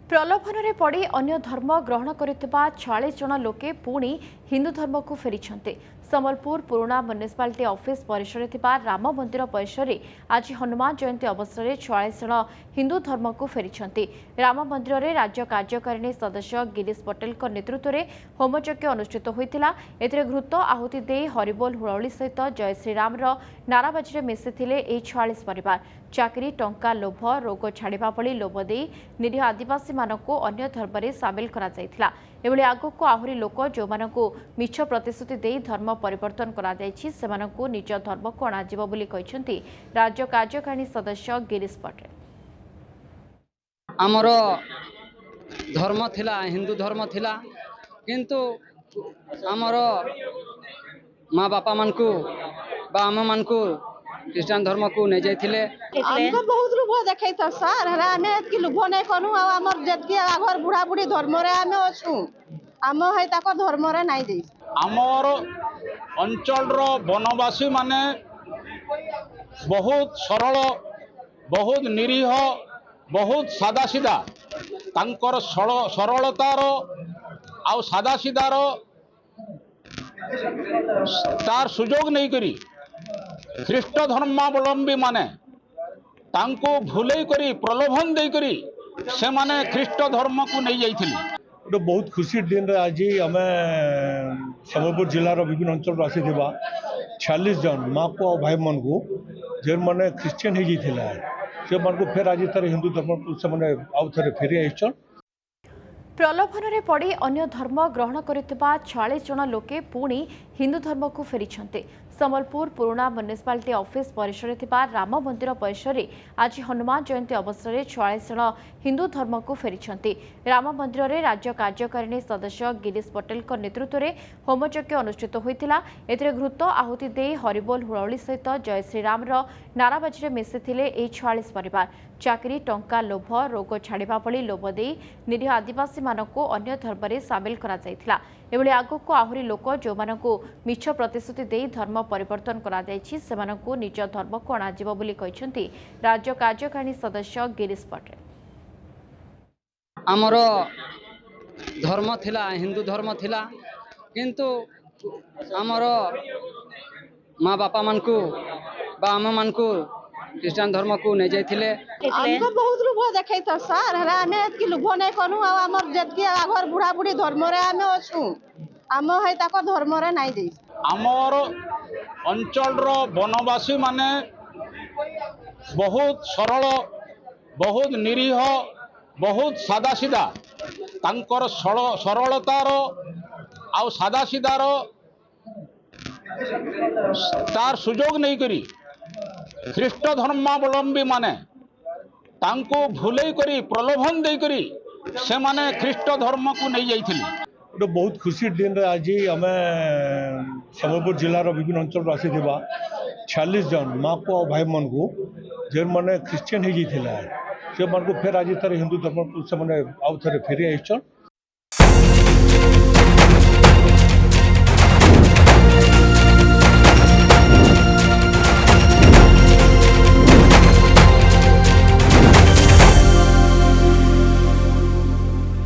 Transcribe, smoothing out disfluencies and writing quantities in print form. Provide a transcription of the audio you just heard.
प्रलोभन पड़ अन्य धर्म ग्रहण कर 46 जन लोके पुणी हिंदू धर्म को फेरी। संबलपुर पुराणा म्युनिसिपालिटी ऑफिस परिसर में राम मंदिर परिसर में आज हनुमान जयंती अवसर में 46 जन हिंदू धर्म को फेरी। राम मंदिर में राज्य कार्यकारिणी सदस्य गिरीश पटेल नेतृत्व में होमयज्ञ अनुष्ठित होता। घृत आहुति दे हरिबोल हुड़ाहुड़ी सहित जय श्रीराम नाराबाजी में मिशिले 46 परिवार। चाकरी टंका लोभ रोग छाड़ा भली लोभ दे निरीह आदिवासी मानक अन्य धर्म में सामिल करा आगक आहरी लोक जो मिछ प्रतिश्रुति दे धर्म परिवर्तन करा निज धर्म को अणाजिबो बोली कहिसेंती राज्य कार्यकारिणी सदस्य गिरीश पटेल। आमर धर्म थिला हिंदू धर्म थिला किंतु आमर माँ बापा मानकु बा आम मानकु क्रिश्चियन धर्म को नहीं जाइथिले। हमको बहुत लोभ देखै त सर हरा हमें एतकी लोभ नहीं करू हमर जेतकी आगर बुढ़ा बुढ़ी धर्म रे हमें अछु हम है ताको धर्म रे नहीं दे। आमर अंचल रो वनवासी माने बहुत सरल बहुत निरीह बहुत सादा सीधा तांकर सरलतार आउ सादा सीधार तार सुजोग नहीं करी ख्रीष्ट धर्मावलंबी माने तांको भूले करी प्रलोभन दे करी से माने ख्रीष्ट धर्म को नहीं जाइथिले। गोटे बहुत खुशी दिन रे आज आम संबलपुर जिलार विभिन्न अंचल आसी 46 जन माँ को भाई मन को जे मैंने क्रिश्चियन हो फेर आज थर हिंदू धर्म को से आउ थे फेरी आईछन। प्रलोभन पड़ अन्य धर्म ग्रहण कर 46 जन लोके पुणी हिंदू धर्म को फेरी। संबलपुर पुराणा म्युनिसिपालिटी ऑफिस परिसर में राम मंदिर परिसर में आज हनुमान जयंती अवसर में 46 जन हिंदू धर्म को फेरी। राम मंदिर में राज्य कार्यकारिणी सदस्य गिरीश पटेल नेतृत्व में होमयज्ञ अनुष्ठित होता। घृत आहुति दे हरिबोल हुड़ाहुड़ी सहित जय श्रीराम नाराबाजी में मिशिले 46 परिवार। चाकरी टंका लोभ रोग छाड़ा भली लोभ दे निरीह आदिवासी मानक अन्य धर्म में सामिल करा आगक आहरी लोक जो मिछ प्रतिश्रुति दे धर्म परिवर्तन करा निज धर्म को अणाजिबो बोली कहिसेंती राज्य कार्यकारिणी सदस्य गिरीश पटेल। आमर धर्म थिला हिंदू धर्म थिला किंतु आमर माँ बापा मानकु बा आम मानकु क्रिश्चियन धर्म को नहीं जाइथिले। हमको बहुत लोभ देखै त सर हरा हमें एतकी लोभ नहीं करू हमर जेतकी आगर बुढ़ा बुढ़ी धर्म रे हमें अछु हम है ताको धर्म रे नहीं दे। आमर अंचल रो वनवासी माने बहुत सरल बहुत निरीह बहुत सादा सीधा तांकर सरलतार आउ सादा सीधार तार सुजोग नहीं करी ख्रीष्ट धर्मावलंबी माने तांको भूले करी प्रलोभन दे करी से माने ख्रीष्ट धर्म को नहीं जाइथिले। गोटे बहुत खुशी दिन रे आज आम संबलपुर जिलार विभिन्न अंचल आसी 46 जन माँ को भाई मन को जे मैंने क्रिश्चियन हो फेर आज थर हिंदू धर्म को से आउ थे फेरी आईछन।